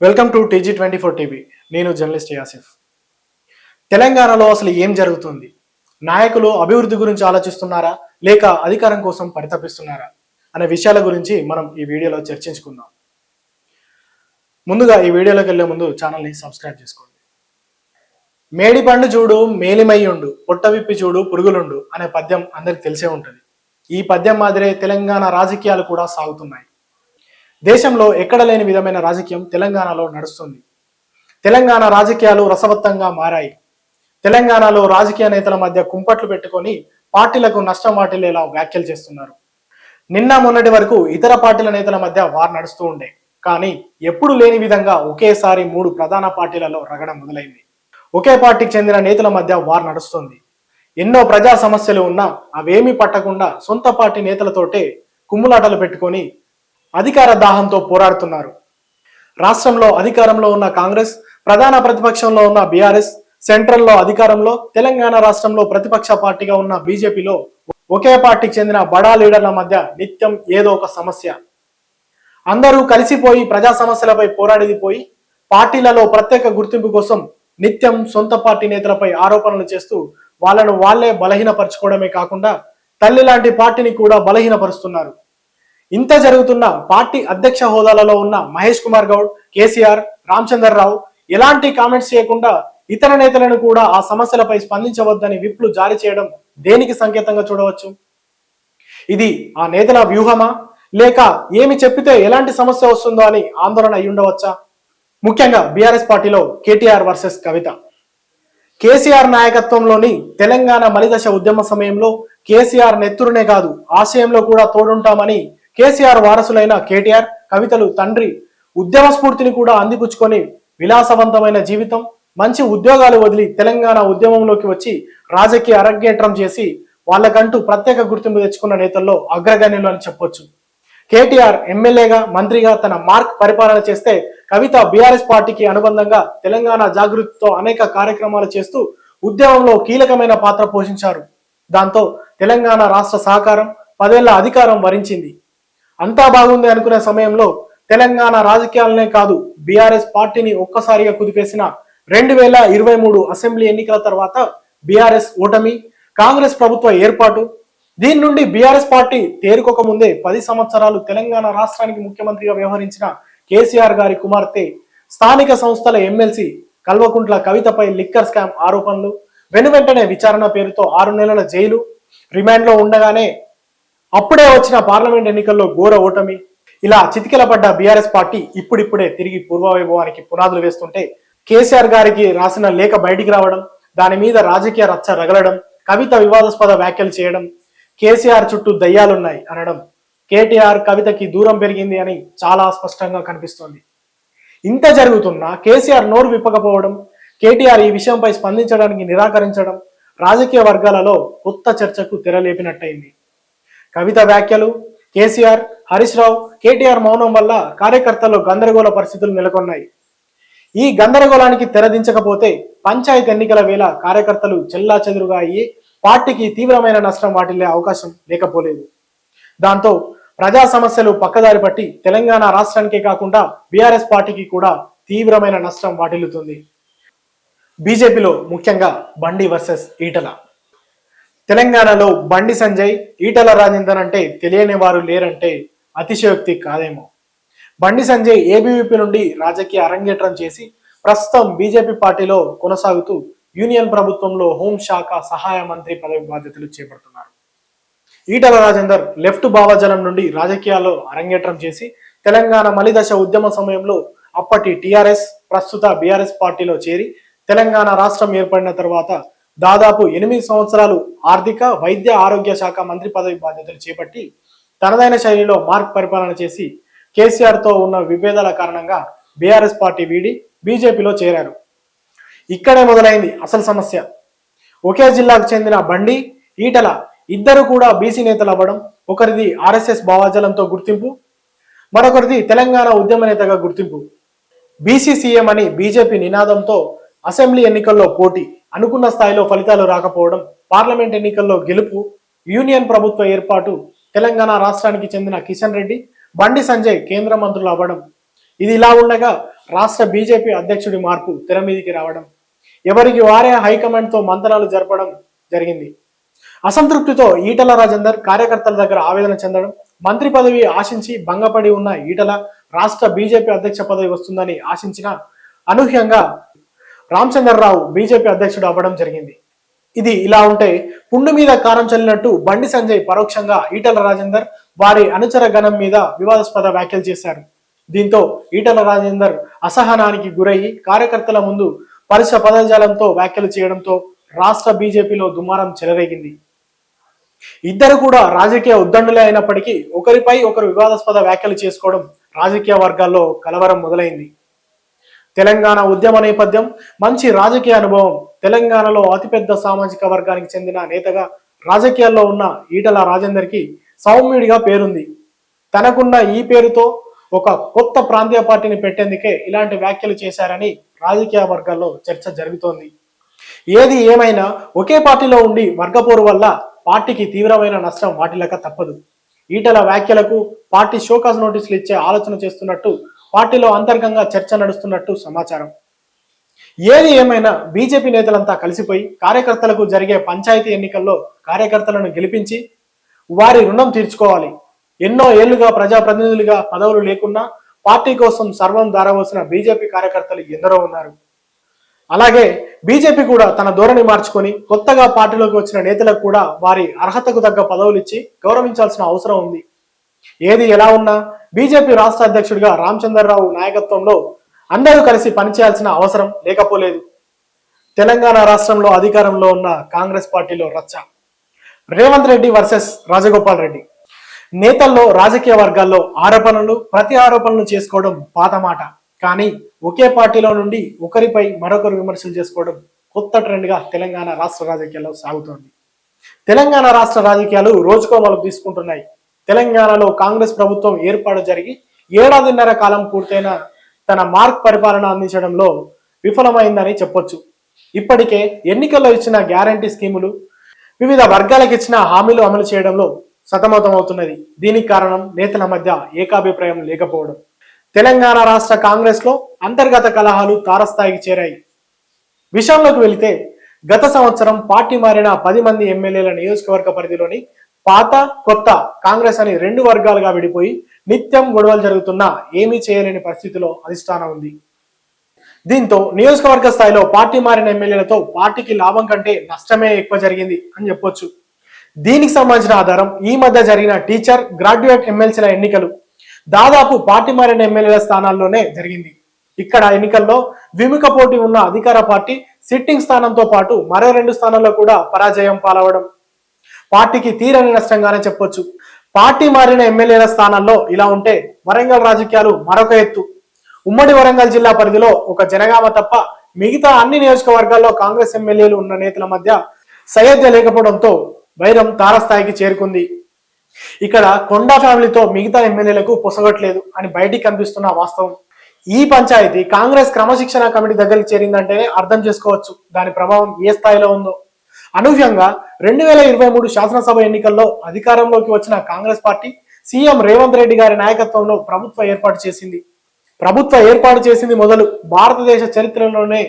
Welcome to TG24 TV. నేను journalist Yasif. తెలంగాణలో అసలు ఏం జరుగుతుంది? నాయకులు అభివృద్ధి గురించి ఆలోచిస్తున్నారా లేక అధికారం కోసం పరితపిస్తున్నారా అనే విషయాల గురించి మనం ఈ వీడియోలో చర్చించుకుందాం. ముందుగా ఈ వీడియోలోకి వెళ్ళే ముందు ఛానల్ని సబ్స్క్రైబ్ చేసుకోండి. మేడి పండు చూడు మేలిమయ్యుండు, పొట్ట విప్పి చూడు పురుగులుండు అనే పద్యం అందరికి తెలిసే ఉంటుంది. ఈ పద్యం మాదిరే తెలంగాణ రాజకీయాలు కూడా సాగుతున్నాయి. దేశంలో ఎక్కడ లేని విధమైన రాజకీయం తెలంగాణలో నడుస్తుంది. తెలంగాణ రాజకీయాలు రసవత్తంగా మారాయి. తెలంగాణలో రాజకీయ నేతల మధ్య కుంపట్లు పెట్టుకొని పార్టీలకు నష్టం వాటిల్లేలా వ్యాఖ్యలు చేస్తున్నారు. నిన్న మొన్నటి వరకు ఇతర పార్టీల నేతల మధ్య వార్ నడుస్తూ ఉండే, కానీ ఎప్పుడు లేని విధంగా ఒకేసారి 3 ప్రధాన పార్టీలలో రగడ మొదలైంది. ఒకే పార్టీకి చెందిన నేతల మధ్య వార్ నడుస్తుంది. ఎన్నో ప్రజా సమస్యలు ఉన్నా అవేమీ పట్టకుండా సొంత పార్టీ నేతలతోటే కుమ్ములాటలు పెట్టుకొని అధికార దాహంతో పోరాడుతున్నారు. రాష్ట్రంలో అధికారంలో ఉన్న కాంగ్రెస్, ప్రధాన ప్రతిపక్షంలో ఉన్న బీఆర్ఎస్, సెంట్రల్లో అధికారంలో తెలంగాణ రాష్ట్రంలో ప్రతిపక్ష పార్టీగా ఉన్న బీజేపీలో ఒకే పార్టీకి చెందిన బడా లీడర్ల మధ్య నిత్యం ఏదో ఒక సమస్య. అందరూ కలిసిపోయి ప్రజా సమస్యలపై పోరాడేది పోయి పార్టీలలో ప్రత్యేక గుర్తింపు కోసం నిత్యం సొంత పార్టీ నేతలపై ఆరోపణలు చేస్తూ వాళ్ళను వాళ్లే బలహీనపరచుకోవడమే కాకుండా తల్లి లాంటి పార్టీని కూడా బలహీనపరుస్తున్నారు. ఇంత జరుగుతున్న పార్టీ అధ్యక్ష హోదాలలో ఉన్న మహేష్ కుమార్ గౌడ్, కేసీఆర్, రామచంద్రరావు ఎలాంటి కామెంట్స్ చేయకుండా ఇతర నేతలను కూడా ఆ సమస్యలపై స్పందించవద్దని విప్లు జారీ చేయడం దేనికి సంకేతంగా చూడవచ్చు? ఇది ఆ నేతల వ్యూహమా లేక ఏమి చెప్పితే ఎలాంటి సమస్య వస్తుందో అని ఆందోళన అయి ఉండవచ్చా? ముఖ్యంగా బీఆర్ఎస్ పార్టీలో కేటీఆర్ వర్సెస్ కవిత. కేసీఆర్ నాయకత్వంలోని తెలంగాణ మలిదశ ఉద్యమ సమయంలో కేసీఆర్ నెత్తురునే కాదు ఆశయంలో కూడా తోడుంటామని కేసీఆర్ వారసులైన కేటీఆర్, కవితలు తండ్రి ఉద్యమ స్ఫూర్తిని కూడా అందిపుచ్చుకొని విలాసవంతమైన జీవితం, మంచి ఉద్యోగాలు వదిలి తెలంగాణ ఉద్యమంలోకి వచ్చి రాజకీయ అరంగేట్రం చేసి వాళ్ళకంటూ ప్రత్యేక గుర్తింపు తెచ్చుకున్న నేతల్లో అగ్రగణ్యులు అని చెప్పొచ్చు. కేటీఆర్ ఎమ్మెల్యేగా, మంత్రిగా తన మార్క్ పరిపాలన చేస్తే కవిత బీఆర్ఎస్ పార్టీకి అనుబంధంగా తెలంగాణ జాగృతితో అనేక కార్యక్రమాలు చేస్తూ ఉద్యమంలో కీలకమైన పాత్ర పోషించారు. దాంతో తెలంగాణ రాష్ట్ర సహకారం 10 ఏళ్ల అధికారం వరించింది. అంతా బాగుంది అనుకునే సమయంలో తెలంగాణ రాజకీయాలనే కాదు బీఆర్ఎస్ పార్టీని ఒక్కసారిగా కుదిపేసిన 2023 అసెంబ్లీ ఎన్నికల తర్వాత బీఆర్ఎస్ ఓటమి, కాంగ్రెస్ ప్రభుత్వ ఏర్పాటు. దీని నుండి బీఆర్ఎస్ పార్టీ తేరుకోక ముందే 10 సంవత్సరాలు తెలంగాణ రాష్ట్రానికి ముఖ్యమంత్రిగా వ్యవహరించిన కేసీఆర్ గారి కుమార్తె, స్థానిక సంస్థల ఎమ్మెల్సీ కల్వకుంట్ల కవితపై లిక్కర్ స్కామ్ ఆరోపణలు, వెనువెంటనే విచారణ పేరుతో 6 నెలల జైలు, రిమాండ్లో ఉండగానే అప్పుడే వచ్చిన పార్లమెంట్ ఎన్నికల్లో ఘోర ఓటమి. ఇలా చితికిలపడ్డ బీఆర్ఎస్ పార్టీ ఇప్పుడిప్పుడే తిరిగి పూర్వవైభవానికి పునాదులు వేస్తుంటే కేసీఆర్ గారికి రాసిన లేఖ బయటికి రావడం, దాని మీద రాజకీయ రచ్చ రగలడం, కవిత వివాదాస్పద వ్యాఖ్యలు చేయడం, కేసీఆర్ చుట్టూ దయ్యాలున్నాయి అనడం, కేటీఆర్ కవితకి దూరం పెరిగింది అని చాలా స్పష్టంగా కనిపిస్తోంది. ఇంత జరుగుతున్నా కేసీఆర్ నోరు విప్పకపోవడం, కేటీఆర్ ఈ విషయంపై స్పందించడానికి నిరాకరించడం రాజకీయ వర్గాలలో కొత్త చర్చకు తెరలేపినట్టయింది. కవిత వ్యాఖ్యలు, కేసీఆర్, హరీష్ రావు, కేటీఆర్ మౌనం వల్ల కార్యకర్తల్లో గందరగోళ పరిస్థితులు నెలకొన్నాయి. ఈ గందరగోళానికి తెరదించకపోతే పంచాయతీ ఎన్నికల వేళ కార్యకర్తలు చెల్లాచెదురుగా అయ్యి పార్టీకి తీవ్రమైన నష్టం వాటిల్లే అవకాశం లేకపోలేదు. దాంతో ప్రజా సమస్యలు పక్కదారి పట్టి తెలంగాణ రాష్ట్రానికే కాకుండా బీఆర్ఎస్ పార్టీకి కూడా తీవ్రమైన నష్టం వాటిల్లుతుంది. బీజేపీలో ముఖ్యంగా బండి వర్సెస్ ఈటల. తెలంగాణలో బండి సంజయ్, ఈటల రాజేందర్ అంటే తెలియని వారు లేరంటే అతిశయోక్తి కాదేమో. బండి సంజయ్ ఏబీవీపీ నుండి రాజకీయ అరంగేట్రం చేసి ప్రస్తుతం బీజేపీ పార్టీలో కొనసాగుతూ యూనియన్ ప్రభుత్వంలో హోంశాఖ సహాయ మంత్రి పదవి బాధ్యతలు చేపడుతున్నారు. ఈటల రాజేందర్ లెఫ్ట్ భావజనం నుండి రాజకీయాల్లో అరంగేట్రం చేసి తెలంగాణ మలిదశ ఉద్యమ సమయంలో అప్పటి టీఆర్ఎస్, ప్రస్తుత బీఆర్ఎస్ పార్టీలో చేరి తెలంగాణ రాష్ట్రం ఏర్పడిన తర్వాత దాదాపు 8 సంవత్సరాలు ఆర్థిక, వైద్య, ఆరోగ్య శాఖ మంత్రి పదవి బాధ్యతలు చేపట్టి తనదైన శైలిలో మార్క్ పరిపాలన చేసి కేసీఆర్తో ఉన్న విభేదాల కారణంగా బీఆర్ఎస్ పార్టీ వీడి బీజేపీలో చేరారు. ఇక్కడే మొదలైంది అసలు సమస్య. ఒకే జిల్లాకు చెందిన బండి, ఈటల ఇద్దరు కూడా బీసీ నేతలు అవ్వడం, ఒకరిది ఆర్ఎస్ఎస్ భావజాలంతో గుర్తింపు, మరొకరిది తెలంగాణ ఉద్యమ నేతగా గుర్తింపు. బీసీ సీఎం అని బీజేపీ నినాదంతో అసెంబ్లీ ఎన్నికల్లో పోటీ, అనుకున్న స్థాయిలో ఫలితాలు రాకపోవడం, పార్లమెంట్ ఎన్నికల్లో గెలుపు, యూనియన్ ప్రభుత్వ ఏర్పాటు, తెలంగాణ రాష్ట్రానికి చెందిన కిషన్ రెడ్డి, బండి సంజయ్ కేంద్ర మంత్రులు అవ్వడం, ఇది ఇలా ఉండగా రాష్ట్ర బీజేపీ అధ్యక్షుడి మార్పు తెర మీదికి రావడం, ఎవరికి వారే హైకమాండ్ తో మంతనాలు జరపడం జరిగింది. అసంతృప్తితో ఈటల రాజేందర్ కార్యకర్తల దగ్గర ఆవేదన చెందడం, మంత్రి పదవి ఆశించి భంగపడి ఉన్న ఈటల రాష్ట్ర బీజేపీ అధ్యక్ష పదవి వస్తుందని ఆశించిన అనూహ్యంగా రామచంద్రరావు బీజేపీ అధ్యక్షుడు అవ్వడం జరిగింది. ఇది ఇలా ఉంటే పుండు మీద కారం చల్లినట్టు బండి సంజయ్ పరోక్షంగా ఈటల రాజేందర్ వారి అనుచర గణం మీద వివాదాస్పద వ్యాఖ్యలు చేశారు. దీంతో ఈటల రాజేందర్ అసహనానికి గురయ్యి కార్యకర్తల ముందు పరుష పదజాలంతో వ్యాఖ్యలు చేయడంతో రాష్ట్ర బీజేపీలో దుమారం చెలరేగింది. ఇద్దరు కూడా రాజకీయ ఉద్దండులే అయినప్పటికీ ఒకరిపై ఒకరు వివాదాస్పద వ్యాఖ్యలు చేసుకోవడం రాజకీయ వర్గాల్లో కలవరం మొదలైంది. తెలంగాణ ఉద్యమ నేపథ్యం, మంచి రాజకీయ అనుభవం, తెలంగాణలో అతిపెద్ద సామాజిక వర్గానికి చెందిన నేతగా రాజకీయాల్లో ఉన్న ఈటల రాజేందర్ కి సౌమ్యుడిగా పేరుంది. తనకున్న ఈ పేరుతో ఒక కొత్త ప్రాంతీయ పార్టీని పెట్టేందుకే ఇలాంటి వ్యాఖ్యలు చేశారని రాజకీయ వర్గాల్లో చర్చ జరుగుతోంది. ఏది ఏమైనా ఒకే పార్టీలో ఉండి వర్గపోరు వల్ల పార్టీకి తీవ్రమైన నష్టం వాటిల్లక తప్పదు. ఈటల వ్యాఖ్యలకు పార్టీ షోకాజ్ నోటీసులు ఇచ్చే ఆలోచన చేస్తున్నట్టు పార్టీలో అంతర్గంగా చర్చ నడుస్తున్నట్టు సమాచారం. ఏది ఏమైనా బీజేపీ నేతలంతా కలిసిపోయి కార్యకర్తలకు జరిగే పంచాయతీ ఎన్నికల్లో కార్యకర్తలను గెలిపించి వారి రుణం తీర్చుకోవాలి. ఎన్నో ఏళ్లుగా ప్రజాప్రతినిధులుగా పదవులు లేకున్నా పార్టీ కోసం సర్వం దారవోసిన బీజేపీ కార్యకర్తలు ఎందరో ఉన్నారు. అలాగే బీజేపీ కూడా తన ధోరణి మార్చుకొని కొత్తగా పార్టీలోకి వచ్చిన నేతలకు కూడా వారి అర్హతకు తగ్గ పదవులు ఇచ్చి గౌరవించాల్సిన అవసరం ఉంది. ఏది ఎలా ఉన్నా బీజేపీ రాష్ట్ర అధ్యక్షుడిగా రామచంద్రరావు నాయకత్వంలో అందరూ కలిసి పనిచేయాల్సిన అవసరం లేకపోలేదు. తెలంగాణ రాష్ట్రంలో అధికారంలో ఉన్న కాంగ్రెస్ పార్టీలో రచ్చ. రేవంత్ రెడ్డి వర్సెస్ రాజగోపాల్ రెడ్డి. నేతల్లో రాజకీయ వర్గాల్లో ఆరోపణలు ప్రతి ఆరోపణలు చేసుకోవడం పాత మాట. కానీ ఒకే పార్టీలో నుండి ఒకరిపై మరొకరు విమర్శలు చేసుకోవడం కొత్త ట్రెండ్ గా తెలంగాణ రాష్ట్ర రాజకీయాల్లో సాగుతోంది. తెలంగాణ రాష్ట్ర రాజకీయాలు రోజుకో మలుపు తీసుకుంటున్నాయి. తెలంగాణలో కాంగ్రెస్ ప్రభుత్వం ఏర్పాటు జరిగి ఏడాదిన్నర కాలం పూర్తయిన తన మార్క్ పరిపాలన అందించడంలో విఫలమైందని చెప్పొచ్చు. ఇప్పటికే ఎన్నికల్లో ఇచ్చిన గ్యారంటీ స్కీములు, వివిధ వర్గాలకు ఇచ్చిన హామీలు అమలు చేయడంలో సతమతమవుతున్నది. దీనికి కారణం నేతల మధ్య ఏకాభిప్రాయం లేకపోవడం. తెలంగాణ రాష్ట్ర కాంగ్రెస్ లో అంతర్గత కలహాలు తారస్థాయికి చేరాయి. విషయంలోకి వెళితే గత సంవత్సరం పార్టీ మారిన 10 మంది ఎమ్మెల్యేల నియోజకవర్గ పరిధిలోని పాత కొత్త కాంగ్రెస్ అని 2 వర్గాలుగా విడిపోయి నిత్యం గొడవలు జరుగుతున్నా ఏమీ చేయలేని పరిస్థితిలో అధిష్టానం ఉంది. దీంతో నియోజకవర్గ స్థాయిలో పార్టీ మారిన ఎమ్మెల్యేలతో పార్టీకి లాభం కంటే నష్టమే ఎక్కువ జరిగింది అని చెప్పొచ్చు. దీనికి సంబంధించిన ఆధారం ఈ మధ్య జరిగిన టీచర్, గ్రాడ్యుయేట్ ఎమ్మెల్సీల ఎన్నికలు. దాదాపు పార్టీ మారిన ఎమ్మెల్యేల స్థానాల్లోనే జరిగింది. ఇక్కడ ఎన్నికల్లో విముఖ పోటీ ఉన్న అధికార పార్టీ సిట్టింగ్ స్థానంతో పాటు మరో 2 స్థానాల్లో కూడా పరాజయం పాలవడం పార్టీకి తీరని నష్టంగానే చెప్పొచ్చు. పార్టీ మారిన ఎమ్మెల్యేల స్థానాల్లో ఇలా ఉంటే వరంగల్ రాజకీయాలు మరొక ఎత్తు. ఉమ్మడి వరంగల్ జిల్లా పరిధిలో ఒక జనగామ తప్ప మిగతా అన్ని నియోజకవర్గాల్లో కాంగ్రెస్ ఎమ్మెల్యేలు ఉన్న నేతల మధ్య సయోధ్య లేకపోవడంతో వైరం తారస్థాయికి చేరుకుంది. ఇక్కడ కొండా ఫ్యామిలీతో మిగతా ఎమ్మెల్యేలకు పొసగట్లేదు అని బయటికి కనిపిస్తున్న వాస్తవం. ఈ పంచాయతీ కాంగ్రెస్ క్రమశిక్షణ కమిటీ దగ్గరికి చేరిందంటేనే అర్థం చేసుకోవచ్చు దాని ప్రభావం ఏ స్థాయిలో ఉందో. అనూహ్యంగా 2023 శాసనసభ ఎన్నికల్లో అధికారంలోకి వచ్చిన కాంగ్రెస్ పార్టీ సీఎం రేవంత్ రెడ్డి గారి నాయకత్వంలో ప్రభుత్వ ఏర్పాటు చేసింది మొదలు భారతదేశ చరిత్రలోనే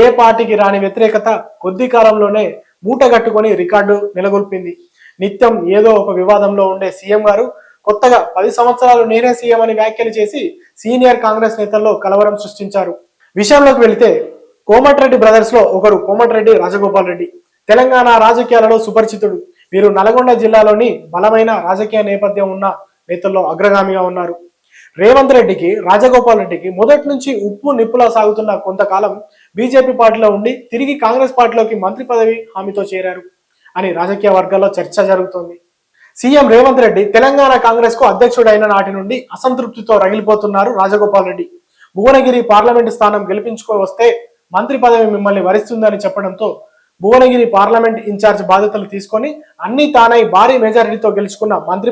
ఏ పార్టీకి రాని వ్యతిరేకత కొద్ది కాలంలోనే మూటగట్టుకొని రికార్డు నెలకొల్పింది. నిత్యం ఏదో ఒక వివాదంలో ఉండే సీఎం గారు కొత్తగా 10 సంవత్సరాలు నేనే సీఎం అని వ్యాఖ్యలు చేసి సీనియర్ కాంగ్రెస్ నేతల్లో కలవరం సృష్టించారు. విషయంలోకి వెళితే కోమటిరెడ్డి బ్రదర్స్ లో ఒకరు కోమటిరెడ్డి రాజగోపాల్ రెడ్డి. తెలంగాణ రాజకీయాలలో సుపరిచితుడు. వీరు నల్గొండ జిల్లాలోని బలమైన రాజకీయ నేపథ్యం ఉన్న నేతల్లో అగ్రగామిగా ఉన్నారు. రేవంత్ రెడ్డికి, రాజగోపాల్ రెడ్డికి మొదటి నుంచి ఉప్పు నిప్పులా సాగుతున్న కొంతకాలం బీజేపీ పార్టీలో ఉండి తిరిగి కాంగ్రెస్ పార్టీలోకి మంత్రి పదవి హామీతో చేరారు అని రాజకీయ వర్గాల్లో చర్చ జరుగుతోంది. సీఎం రేవంత్ రెడ్డి తెలంగాణ కాంగ్రెస్ కు అధ్యక్షుడైన నాటి నుండి అసంతృప్తితో రగిలిపోతున్నారు రాజగోపాల్ రెడ్డి. భువనగిరి పార్లమెంటు స్థానం గెలిపించుకో వస్తే మంత్రి పదవి మిమ్మల్ని వరిస్తుందని చెప్పడంతో భువనగిరి పార్లమెంట్ ఇన్ఛార్జ్ బాధ్యతలు తీసుకొని అన్ని తానై భారీ మెజారిటీతో గెలుచుకున్న మంత్రి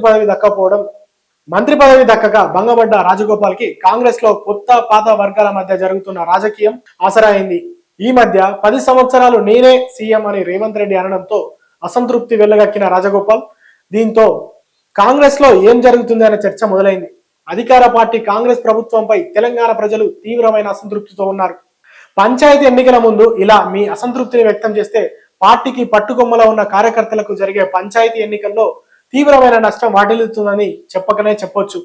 పదవి దక్కక భంగపడ్డ రాజగోపాల్ కి కాంగ్రెస్ లో కొత్త పాత వర్గాల మధ్య జరుగుతున్న రాజకీయం ఆసరాయింది. ఈ మధ్య 10 సంవత్సరాలు నేనే సీఎం అని రేవంత్ రెడ్డి అనడంతో అసంతృప్తి వెళ్ళగక్కిన రాజగోపాల్ దీంతో కాంగ్రెస్ లో ఏం జరుగుతుంది అనే చర్చ మొదలైంది. అధికార పార్టీ కాంగ్రెస్ ప్రభుత్వంపై తెలంగాణ ప్రజలు తీవ్రమైన అసంతృప్తితో ఉన్నారు. పంచాయతీ ఎన్నికల ముందు ఇలా మీ అసంతృప్తిని వ్యక్తం చేస్తే పార్టీకి పట్టుకొమ్మలో ఉన్న కార్యకర్తలకు జరిగే పంచాయతీ ఎన్నికల్లో తీవ్రమైన నష్టం వాటిల్లుతుందని చెప్పకనే చెప్పొచ్చు.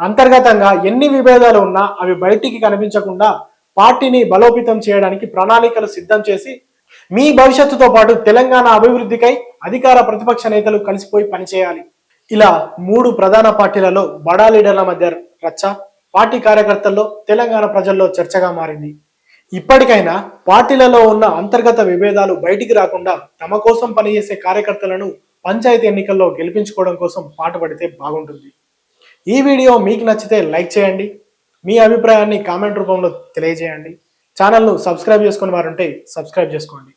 అంతర్గతంగా ఎన్ని విభేదాలు ఉన్నా అవి బయటికి కనిపించకుండా పార్టీని బలోపేతం చేయడానికి ప్రణాళికలు సిద్ధం చేసి మీ భవిష్యత్తుతో పాటు తెలంగాణ అభివృద్ధికై అధికార ప్రతిపక్ష నేతలు కలిసిపోయి పనిచేయాలి. ఇలా మూడు ప్రధాన పార్టీలలో బడా లీడర్ల మధ్య రచ్చ పార్టీ కార్యకర్తల్లో తెలంగాణ ప్రజల్లో చర్చగా మారింది. ఇప్పటికైనా పార్టీలలో ఉన్న అంతర్గత విభేదాలు బయటికి రాకుండా తమ కోసం పనిచేసే కార్యకర్తలను పంచాయతీ ఎన్నికల్లో గెలిపించుకోవడం కోసం పాటుపడితే బాగుంటుంది. ఈ వీడియో మీకు నచ్చితే లైక్ చేయండి, మీ అభిప్రాయాన్ని కామెంట్ రూపంలో తెలియజేయండి. ఛానల్ను సబ్స్క్రైబ్ చేసుకుని వారుంటే సబ్స్క్రైబ్ చేసుకోండి.